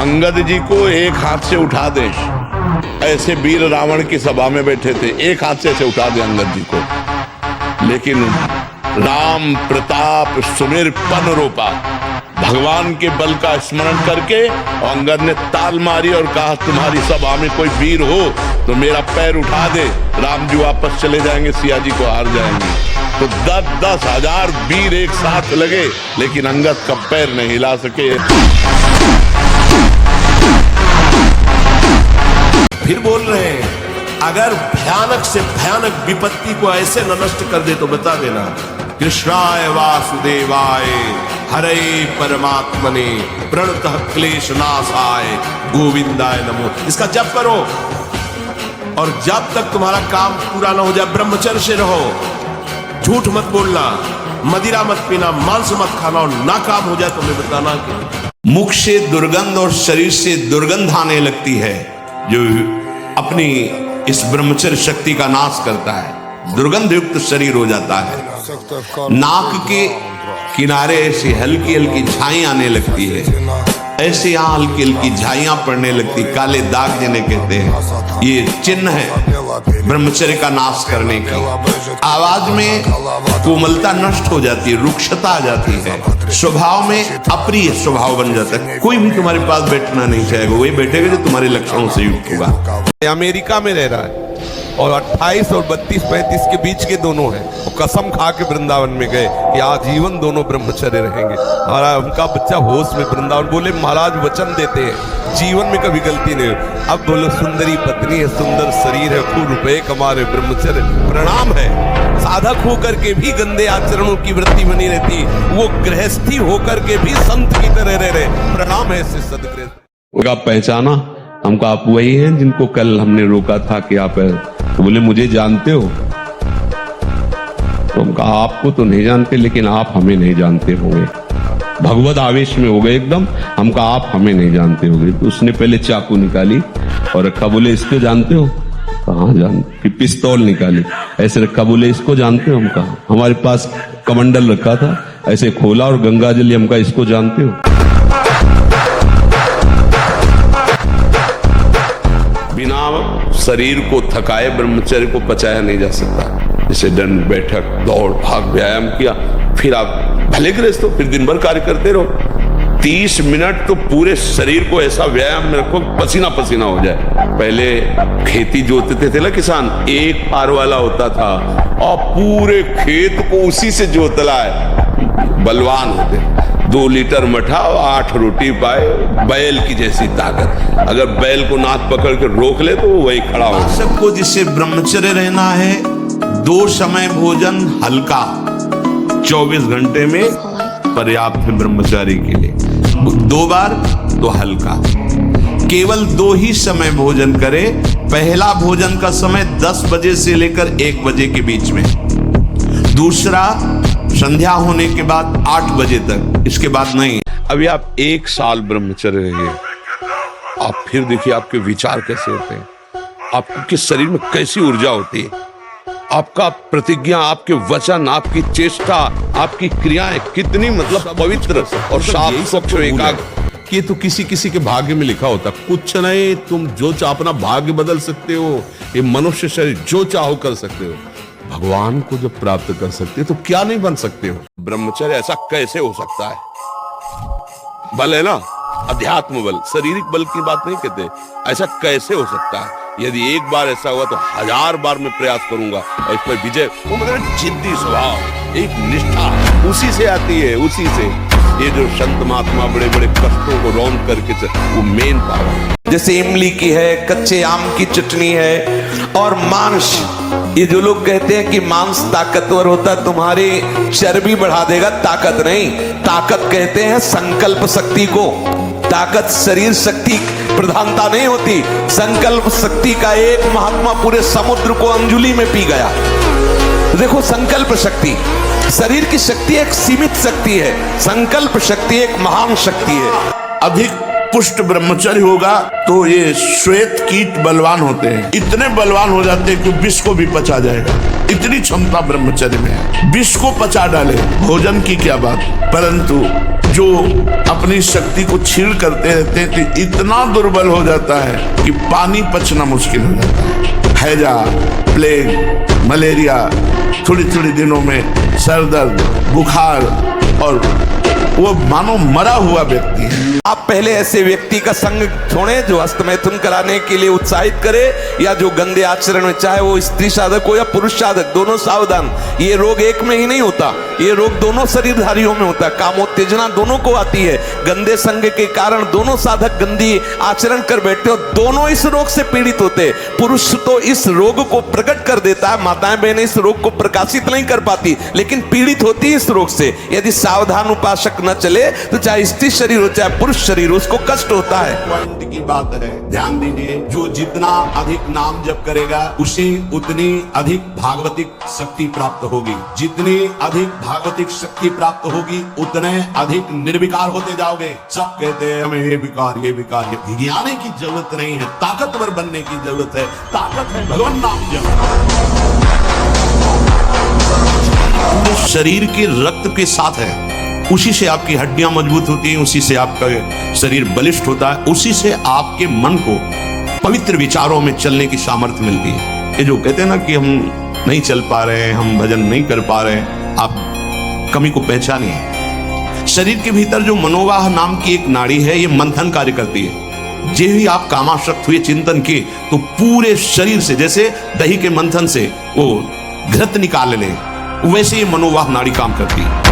अंगद जी को एक हाथ से उठा दे, ऐसे वीर रावण की सभा में बैठे थे, एक हाथ से ऐसे उठा दे अंगद जी को, लेकिन राम प्रताप सुमेर पन रूपा, भगवान के बल का स्मरण करके अंगद ने ताल मारी और कहा तुम्हारी सभा में कोई वीर हो तो मेरा पैर उठा दे, राम जी वापस चले जाएंगे, सिया जी को हार जाएंगे। तो 10-10 हजार वीर एक साथ लगे, लेकिन अंगद का पैर नहीं हिला सके। फिर बोल रहे हैं अगर भयानक से भयानक विपत्ति को ऐसे न नष्ट कर दे तो बता देना। कृष्णाय वासुदेवाय हरे परमात्मने प्रणतः क्लेश नाशाय गोविंदाय नमो। इसका जप करो और जब तक तुम्हारा काम पूरा ना हो जाए ब्रह्मचर्य से रहो, झूठ मत बोलना, मदिरा मत पीना, मांस मत खाना, और ना काम हो जाए तो मैं बताना कि मुख से दुर्गंध और शरीर से दुर्गंध आने लगती है जो अपनी इस ब्रह्मचर्य शक्ति का नाश करता है, दुर्गंध युक्त शरीर हो जाता है। नाक के किनारे ऐसी हल्की हल्की झाई आने लगती है, ऐसे यहाँ हल्की हल्की झाइयां पड़ने लगती, काले दाग जिन्हें कहते हैं, ये चिन्ह है ब्रह्मचर्य का नाश करने की। आवाज में कोमलता नष्ट हो जाती है, रुक्षता आ जाती है, स्वभाव में अप्रिय स्वभाव बन जाता है, कोई भी तुम्हारे पास बैठना नहीं चाहेगा, वही बैठेगा जो तुम्हारे लक्षणों से युक्त होगा। अमेरिका में रह रहा है और 28 और 32-35 के बीच के दोनों हैं, और कसम खा के वृंदावन में गए कि आजीवन दोनों ब्रह्मचर्य रहेंगे। और उनका बच्चा होश में वृंदावन, बोले महाराज वचन देते हैं जीवन में कभी गलती नहीं। अब बोलो सुंदरी पत्नी है, सुंदर शरीर है, खूब रुपए कमा रहे, ब्रह्मचर्य प्रणाम है। साधक होकर के भी गंदे आचरणों की वृत्ति बनी रहती, वो गृहस्थी होकर के भी संत की तरह रह रहे, प्रणाम है ऐसे सदगृहस्थ। आप पहचाना हमको, आप वही हैं जिनको कल हमने रोका था कि आप, तो बोले मुझे जानते हो, तो हम कहा आपको तो नहीं जानते लेकिन आप हमें नहीं जानते होंगे। भगवत आवेश में हो गए एकदम, हम कहा आप हमें नहीं जानते होंगे। तो उसने पहले चाकू निकाली और रखा, बोले इसको जानते हो, कहाँ जानते, फिर पिस्तौल निकाली ऐसे रखा, बोले इसको जानते हो, हम कहा हमारे पास कमंडल रखा था, ऐसे खोला और गंगा जल, हम कहा इसको जानते हो। बिना शरीर को थकाए ब्रह्मचर्य को पचाया नहीं जा सकता। जैसे दंड बैठक दौड़ भाग व्यायाम किया, फिर आप भले गृहस्थ हो, फिर दिन भर कार्य करते रहो, 30 मिनट तो पूरे शरीर को ऐसा व्यायाम में रखो पसीना पसीना हो जाए। पहले खेती जोतते थे ना किसान, एक पार वाला होता था और पूरे खेत को उसी से जोतला है, बलवान होते, 2 लीटर मठा और 8 रोटी पाए, बैल की जैसी ताकत। अगर बैल को नाक पकड़ के रोक ले तो वो वही खड़ा हो। सबको जिसे ब्रह्मचर्य रहना है, 2 समय भोजन हल्का 24 घंटे में पर्याप्त है ब्रह्मचारी के लिए, 2 बार तो हल्का, केवल 2 ही समय भोजन करे। पहला भोजन का समय 10 बजे से लेकर 1 बजे के बीच में, दूसरा संध्या होने के बाद 8 बजे तक, इसके बाद नहीं। अभी आप 1 साल ब्रह्मचर्य रहिए, आप फिर देखिए आपके विचार कैसे होते हैं, आपके शरीर में कैसी ऊर्जा होती है, आपका प्रतिज्ञा, आपके वचन, आपकी चेष्टा, आपकी क्रियाएं कितनी मतलब पवित्र और साफ स्वच्छ एकाग्र। कि तो किसी किसी के भाग्य में लिखा होता, कुछ नहीं, तुम जो चाहो अपना भाग्य बदल सकते हो, ये मनुष्य शरीर जो चाहो कर सकते हो, भगवान को जब प्राप्त कर सकते हो तो क्या नहीं बन सकते हो। ब्रह्मचर्य ऐसा कैसे हो सकता है? बल है ना, अध्यात्म बल, शारीरिक बल की बात नहीं कहते, ऐसा कैसे हो सकता है? यदि एक बार ऐसा हुआ तो 1000 बार मैं प्रयास करूंगा और इस पर विजय। वो मतलब जिद्दी स्वभाव, एक निष्ठा उसी से आती है, उसी से। ये जो संत महात्मा बड़े बड़े कष्टों को रौंद करके वो मेन पावर, जैसे इमली की है, कच्चे आम की चटनी है, और मांस, ये जो लोग कहते हैं कि मांस ताकतवर होता है, तुम्हारी चर्बी बढ़ा देगा, ताकत नहीं। ताकत कहते हैं संकल्प शक्ति को, ताकत शरीर शक्ति प्रधानता नहीं होती। संकल्प शक्ति का एक महात्मा पूरे समुद्र को अंजुली में पी गया। देखो संकल्प शक्ति, शरीर की शक्ति एक सीमित शक्ति है, संकल्प शक्ति एक महान शक्ति है। अधिक पुष्ट ब्रह्मचर्य होगा तो ये श्वेत कीट बलवान होते हैं, इतने बलवान हो जाते हैं कि विष को भी पचा जाएगा, इतनी क्षमता ब्रह्मचर्य में है। विष को पचा डाले, भोजन की क्या बात। परंतु जो अपनी शक्ति को छीण करते रहते हैं तो इतना दुर्बल हो जाता है कि पानी पचना मुश्किल हो जाता है। हैजा, प्लेग, मलेरिया, थोड़ी थोड़ी दिनों में सर दर्द, बुखार, और वो मानो मरा हुआ व्यक्ति है। आप पहले ऐसे व्यक्ति का संग छोड़ें जो हस्तमैथुन कराने के लिए उत्साहित करे या जो गंदे आचरण में, चाहे वो स्त्री साधक हो या पुरुष साधक, दोनों सावधान। ये रोग एक में ही नहीं होता, ये रोग दोनों शरीरधारियों में होता है। कामोत्तेजना दोनों को आती है। गंदे संग के कारण दोनों साधक गंदी आचरण कर बैठते हो, दोनों इस रोग से पीड़ित होते। पुरुष तो इस रोग को प्रकट कर देता है, माताएं बहनें इस रोग को प्रकाशित नहीं कर पाती, लेकिन पीड़ित होती है इस रोग से। यदि सावधान उपासक न चले तो चाहे स्त्री शरीर हो चाहे पुरुष शरीर, उसको कष्ट होता है। पॉइंट की बात है, ध्यान दीजिए। जो जितना अधिक नाम जप करेगा उसे उतनी अधिक भागवतिक शक्ति प्राप्त होगी। जितनी अधिक भागवतिक शक्ति प्राप्त होगी उतने अधिक निर्विकार होते जाओगे। सब कहते हैं हमें ये विकार ये विकार, ये भिगियाने की जरूरत नहीं है, ताकतवर बनने की जरूरत है। ताकत है भगवान नाम जप। शरीर के रक्त के साथ है, उसी से आपकी हड्डियां मजबूत होती हैं, उसी से आपका शरीर बलिष्ठ होता है, उसी से आपके मन को पवित्र विचारों में चलने की सामर्थ्य मिलती है। ये जो कहते हैं ना कि हम नहीं चल पा रहे हैं, हम भजन नहीं कर पा रहे हैं, आप कमी को पहचानिए। शरीर के भीतर जो मनोवाह नाम की एक नाड़ी है, ये मंथन कार्य करती है। जे ही आप कामासक्त हुए चिंतन किए तो पूरे शरीर से, जैसे दही के मंथन से वो घृत निकाल ले, वैसे ये मनोवाह नाड़ी काम करती है।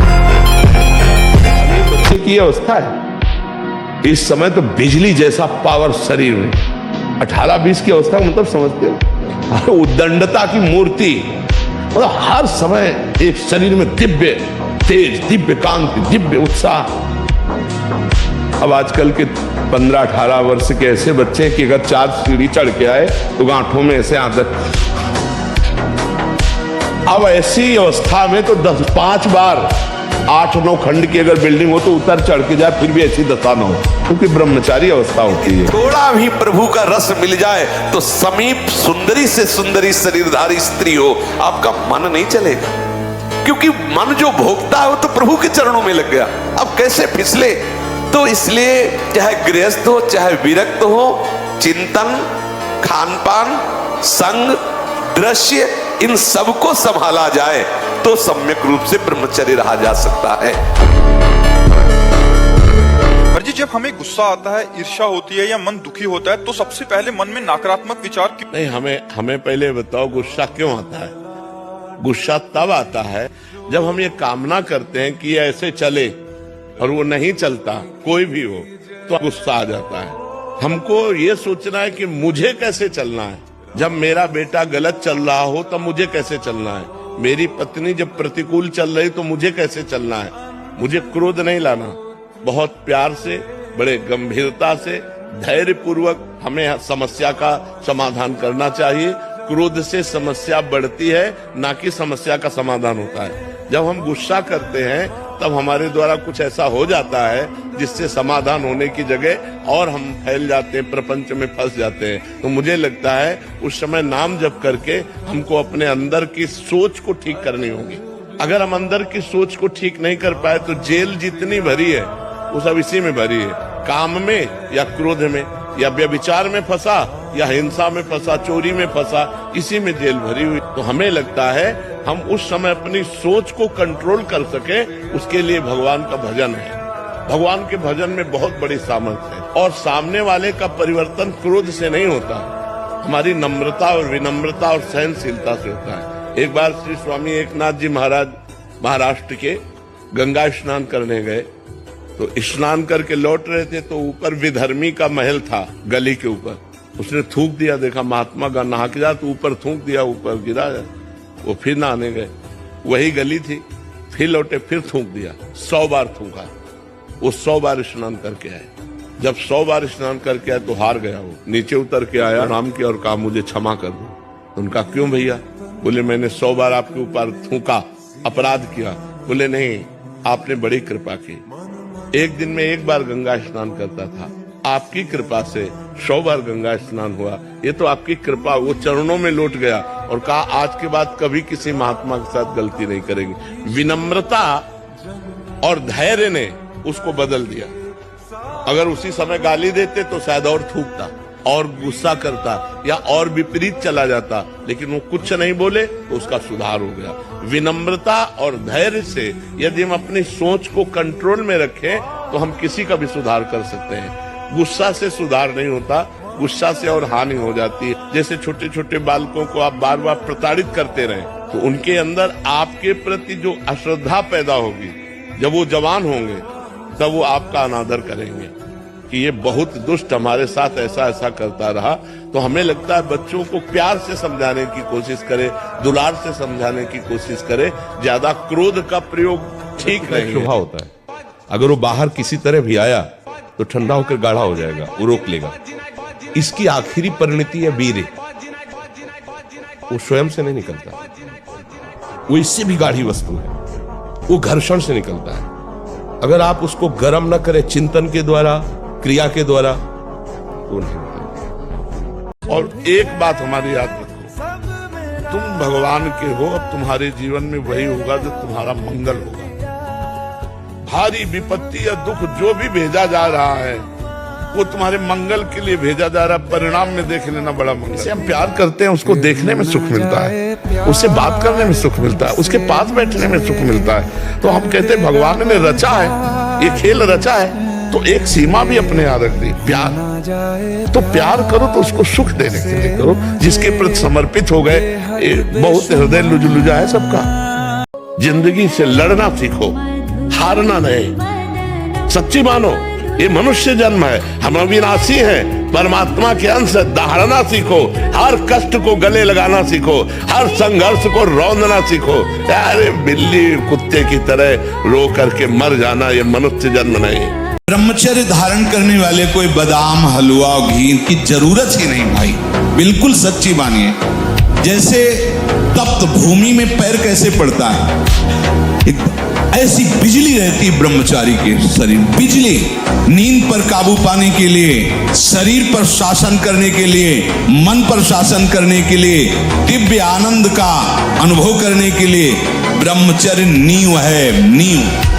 की अवस्था है इस समय तो बिजली जैसा पावर शरीर में। 18-20 की अवस्था मतलब समझते हो, उद्दंडता की मूर्ति, मतलब हर समय एक शरीर में दिव्य तेज, दिव्य कांति, दिव्य उत्साह। अब आजकल के 15-18 वर्ष के ऐसे बच्चे कि अगर 4 सीढ़ी चढ़ के आए तो गांठों में ऐसे आदत। अब ऐसी अवस्था में तो 5 बार 8-9 खंड की अगर बिल्डिंग हो तो उतर चढ़ के जाए फिर भी ऐसी दशा न हो, क्योंकि ब्रह्मचारी अवस्था होती है। थोड़ा भी प्रभु का रस मिल जाए तो समीप सुंदरी से सुंदरी शरीरधारी स्त्री हो, आपका मन नहीं चलेगा, क्योंकि मन जो भोगता है वो तो प्रभु के चरणों में लग गया। अब कैसे फिसले? तो इसलिए चाहे गृहस्थ हो चाहे विरक्त हो, चिंतन, खान पान, संग, दृश्य, इन सबको संभाला जाए तो सम्यक रूप से ब्रह्मचर्य रहा जा सकता है। जी, जब हमें गुस्सा आता है, ईर्ष्या होती है या मन दुखी होता है तो सबसे पहले मन में नकारात्मक विचार क्यों? नहीं, हमें पहले बताओ गुस्सा क्यों आता है? गुस्सा तब आता है जब हम ये कामना करते हैं कि ये ऐसे चले और वो नहीं चलता, कोई भी हो, तो गुस्सा आ जाता है। हमको ये सोचना है कि मुझे कैसे चलना है। जब मेरा बेटा गलत चल रहा हो तब मुझे कैसे चलना है, मेरी पत्नी जब प्रतिकूल चल रही तो मुझे कैसे चलना है। मुझे क्रोध नहीं लाना, बहुत प्यार से, बड़े गंभीरता से, धैर्य पूर्वक हमें समस्या का समाधान करना चाहिए। क्रोध से समस्या बढ़ती है, ना कि समस्या का समाधान होता है। जब हम गुस्सा करते हैं तब हमारे द्वारा कुछ ऐसा हो जाता है जिससे समाधान होने की जगह और हम फैल जाते हैं, प्रपंच में फंस जाते हैं। तो मुझे लगता है उस समय नाम जप करके हमको अपने अंदर की सोच को ठीक करनी होगी। अगर हम अंदर की सोच को ठीक नहीं कर पाए तो जेल जितनी भरी है वो सब इसी में भरी है, काम में या क्रोध में या व्यभिचार में फंसा या हिंसा में फंसा, चोरी में फंसा, इसी में जेल भरी हुई। तो हमें लगता है हम उस समय अपनी सोच को कंट्रोल कर सके, उसके लिए भगवान का भजन है। भगवान के भजन में बहुत बड़ी सामर्थ्य है और सामने वाले का परिवर्तन क्रोध से नहीं होता, हमारी नम्रता और विनम्रता और सहनशीलता से होता है। एक बार श्री स्वामी एकनाथ जी महाराज महाराष्ट्र के गंगा स्नान करने गए, तो स्नान करके लौट रहे थे तो ऊपर विधर्मी का महल था, गली के ऊपर। उसने थूक दिया, देखा महात्मा का नहा के जा, तो ऊपर थूक दिया, ऊपर गिरा। वो फिर नहाने गए, वही गली थी, फिर लौटे, फिर थूक दिया, 100 बार थूका। वो 100 बार स्नान करके आए। जब 100 बार स्नान करके आए तो हार गया। वो नीचे उतर के आया, नाम किया और कहा मुझे क्षमा कर दो। उनका क्यों भैया? बोले मैंने 100 बार आपके ऊपर थूका, अपराध किया। बोले नहीं, आपने बड़ी कृपा की। एक दिन में 1 बार गंगा स्नान करता था, आपकी कृपा से 100 बार गंगा स्नान हुआ। ये तो आपकी कृपा, वो चरणों में लौट गया और कहा आज के बाद कभी किसी महात्मा के साथ गलती नहीं करेंगे। विनम्रता और धैर्य ने उसको बदल दिया। अगर उसी समय गाली देते तो शायद और थूकता और गुस्सा करता या और विपरीत चला जाता, लेकिन वो कुछ नहीं बोले तो उसका सुधार हो गया। विनम्रता और धैर्य से यदि हम अपनी सोच को कंट्रोल में रखें तो हम किसी का भी सुधार कर सकते हैं। गुस्सा से सुधार नहीं होता, गुस्सा से और हानि हो जाती है। जैसे छोटे छोटे बालकों को आप बार बार प्रताड़ित करते रहे तो उनके अंदर आपके प्रति जो अश्रद्धा पैदा होगी, जब वो जवान होंगे तब वो आपका अनादर करेंगे कि ये बहुत दुष्ट हमारे साथ ऐसा ऐसा करता रहा। तो हमें लगता है बच्चों को प्यार से समझाने की कोशिश करें, दुलार से समझाने की कोशिश करें। ज्यादा क्रोध का प्रयोग ठीक नहीं है। होता है, अगर वो बाहर किसी तरह भी आया तो ठंडा होकर गाढ़ा हो जाएगा, वो रोक लेगा। इसकी आखिरी परिणति है वीर्य। वो स्वयं से नहीं निकलता, वो इससे भी गाढ़ी वस्तु है, वो घर्षण से निकलता है। अगर आप उसको गर्म न करें चिंतन के द्वारा, क्रिया के द्वारा, तो नहीं निकलता। और एक बात हमारी याद रखो, तुम भगवान के हो, अब तुम्हारे जीवन में वही होगा जो तुम्हारा मंगल होगा। भारी विपत्ति या दुख जो भी भेजा जा रहा है वो तुम्हारे मंगल के लिए भेजा जा रहा है। परिणाम में देख लेना बड़ा मंगल। जिसे हम प्यार करते हैं उसको देखने में सुख मिलता है, उससे बात करने में सुख मिलता है, उसके पास बैठने में सुख मिलता है। तो हम कहते हैं भगवान ने रचा है, ये खेल रचा है तो एक सीमा भी अपने यहाँ रख दी, प्यार। तो प्यार करो तो उसको सुख देने के लिए करो, जिसके प्रति समर्पित हो गए। बहुत हृदय लुजा है सबका। जिंदगी से लड़ना सीखो, हारना नहीं। सच्ची मानो ये मनुष्य जन्म है, हम अविनाशी हैं, परमात्मा के अंश। दहाड़ना सीखो, हर कष्ट को गले लगाना सीखो, हर संघर्ष को रौंदना सीखो। अरे बिल्ली कुत्ते की तरह रो करके मर जाना ये मनुष्य जन्म नहीं। ब्रह्मचर्य धारण करने वाले कोई बादाम, हलवा और घी की जरूरत ही नहीं भाई, बिल्कुल सच्ची मानिए। जैसे तप्त भूमि में पैर कैसे पड़ता है, ऐसी बिजली रहती है ब्रह्मचारी के शरीर। बिजली नींद पर काबू पाने के लिए, शरीर पर शासन करने के लिए, मन पर शासन करने के लिए, दिव्य आनंद का अनुभव करने के लिए ब्रह्मचर्य नींव है, नींव।